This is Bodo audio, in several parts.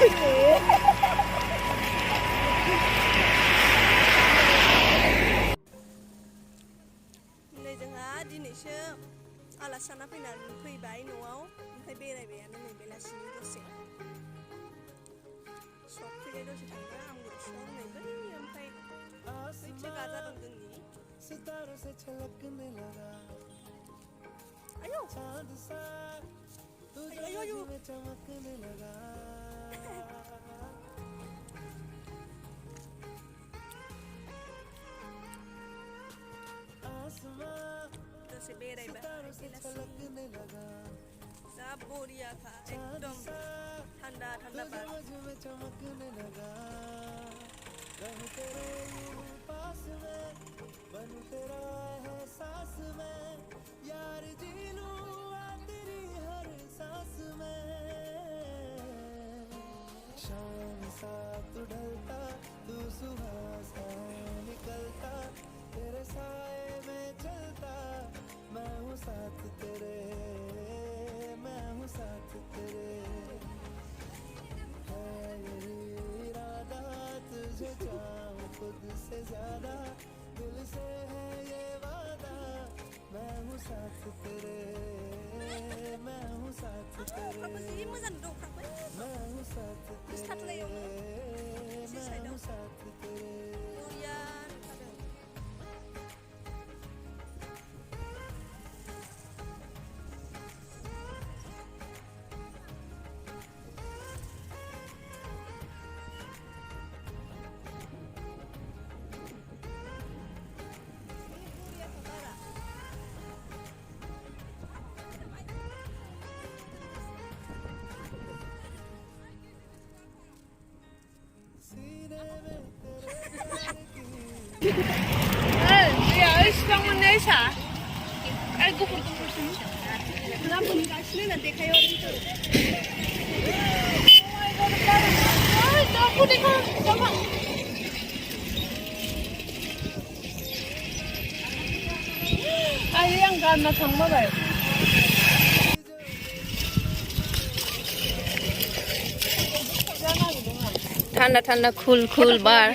नै जोंहा दिनैसो आलासि जाना फैबाय न'आव ओमफ्राय बेरायबायानो नै बेलासिनि दसे सफैबाय दसे थांना आंबो सम नै बै ओमफ्राय बैसो गाजा दं जोंनि आयौ आयौ दसे बेरायबाय जा बरियाखा एकदम थान्दा थान्दा बार अखाबो जि मोजां दं अखाबो सिथाथलायावनो एसे साइडआव बरिया नुथारदों 야, 시방은 내사. 아이고, 그렇지. 나 보니까 신나 내가요. 아, 나 보니까 잠깐. 아, 이양 간나 정말요. ठंडा ठंडा खुल खुल बार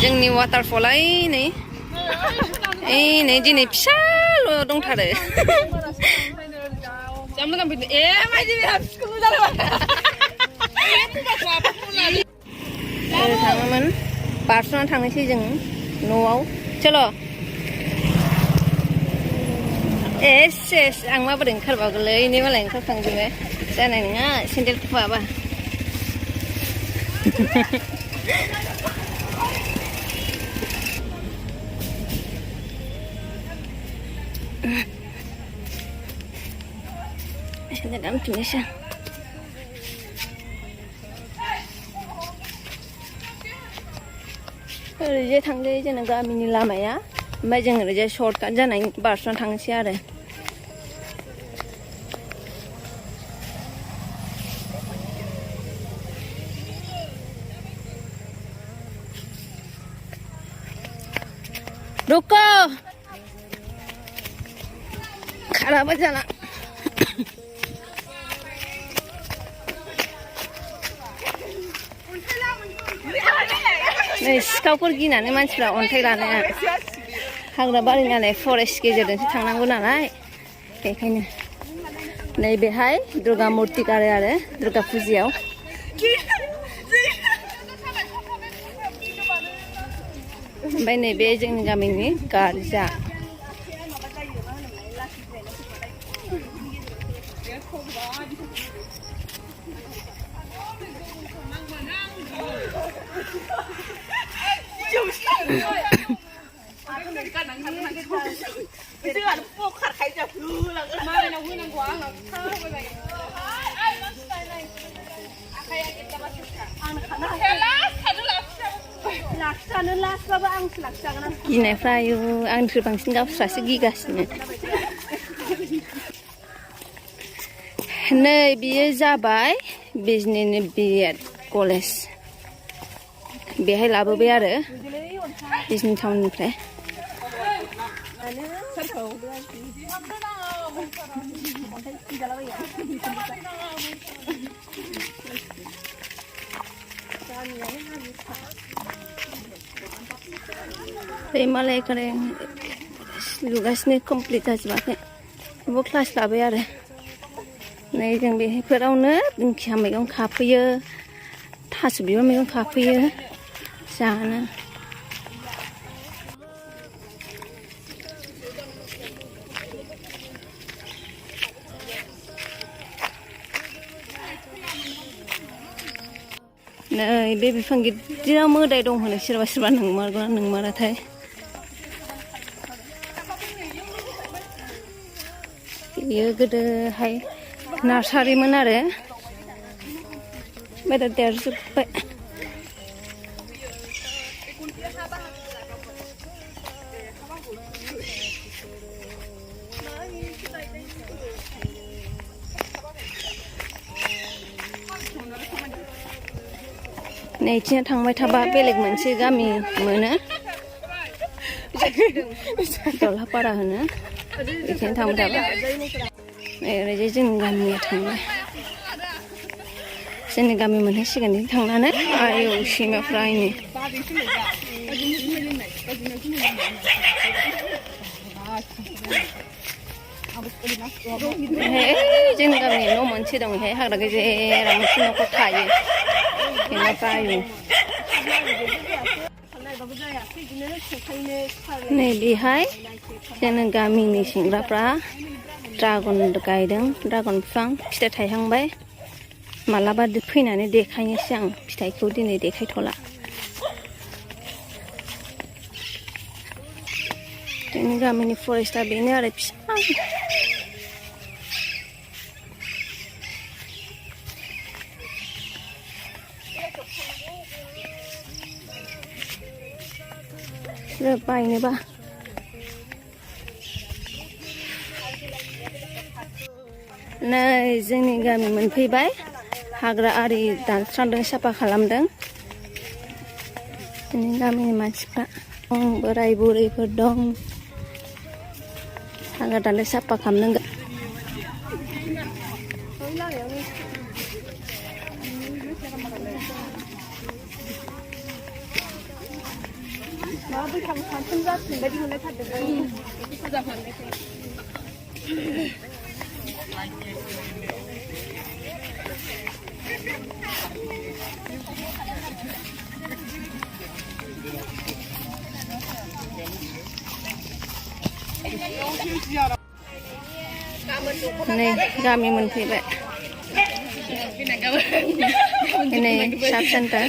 जोंनि वाटारफला नै दिनै फिसाल' दंथारो थाङोमोन बारस'ना थांनोसै जों न'आव चलो एस आं माबोरै ओंखारबावगोलै नै मालाय ओंखारखांजोबो जानाय नङा सेन्देल खुवाबा सेन्देल गानफिननोसै ओरैजाय थांलै जोंना गामिनि लामाया ओमफ्राय जों ओरैजाय सर्टकाट जानाय बारस'ना थांसै आरो रुको खराब जाला नै सिखावफोर गिनानै मानसिफ्रा अन्थाइ लानाया हाग्रा बारि नालाय फरेस्ट गेजेरजोंसो थांनांगौ नालाय बेखायनो नैबेहाय दुर्गा मुर्ति गारो आरो दुर्गा फुजायाव ओमफ्राय नैबे जोंनि गामिनि गार्जा गिनायफ्रा आयु आंनिख्रुइ बांसिन गावस्रासो गिगासिनो नै बियो जाबाय बिजनिनि बिएड कलेज बेहाय लाबोबाय आरो बिजनि टाउननिफ्राय बे मालाय लुगासिनो कमप्लिट जाजोबाखै बेबो क्लास लाबाय आरो नै जों बेफोरावनो दिंखिया मैगं खाफैयो थास' बिबार मैगं खाफैयो जानो नै बे बिफां गिदिराव मोदाय दं होनो सोरबा सोरबा नंमारगौना नंमाराथाय बेयो गोदोहाय नार्सारिमोन आरो ओमफ्राय दा देरजोब्बाय नैथिं थांबाय थाबा बेलेग मोनसे गामि मोनो दलहापारा होनो बेथिं थांबाय थाबा ओरैजाय जोंनि गामिया थांबाय जोंनि गामि मोनहैसिगोन थांनानै आयौ सैमाफ्रा आयनि जोंनि गामिनि न' मोनसे दं बेहाय हाग्रा गेजेराव मोनसे न'खर थायो सैमाफ्रा आयौ नै बेहाय जोंनि गामिनि सेंग्राफ्रा ड्रागन गायदों ड्रागन बिफां फिथाइ थायहांबाय मालाबा फैनानै देखायनोसै आं फिथाइखौ दिनै देखायथ'ला जोंनि गामिनि फरेस्टआ बेनो आरो फिसा बायनोबा नै जोंनि गामि मोनफैबाय हाग्रा आरि दानस्रांदों साफा खालामदों जोंनि गामिनि मानसिफ्रा बोराय बुरैफोर दं हाग्रा दानदों साफा खालामदों नै गामि मोनफैबाय नै साब सेन्टार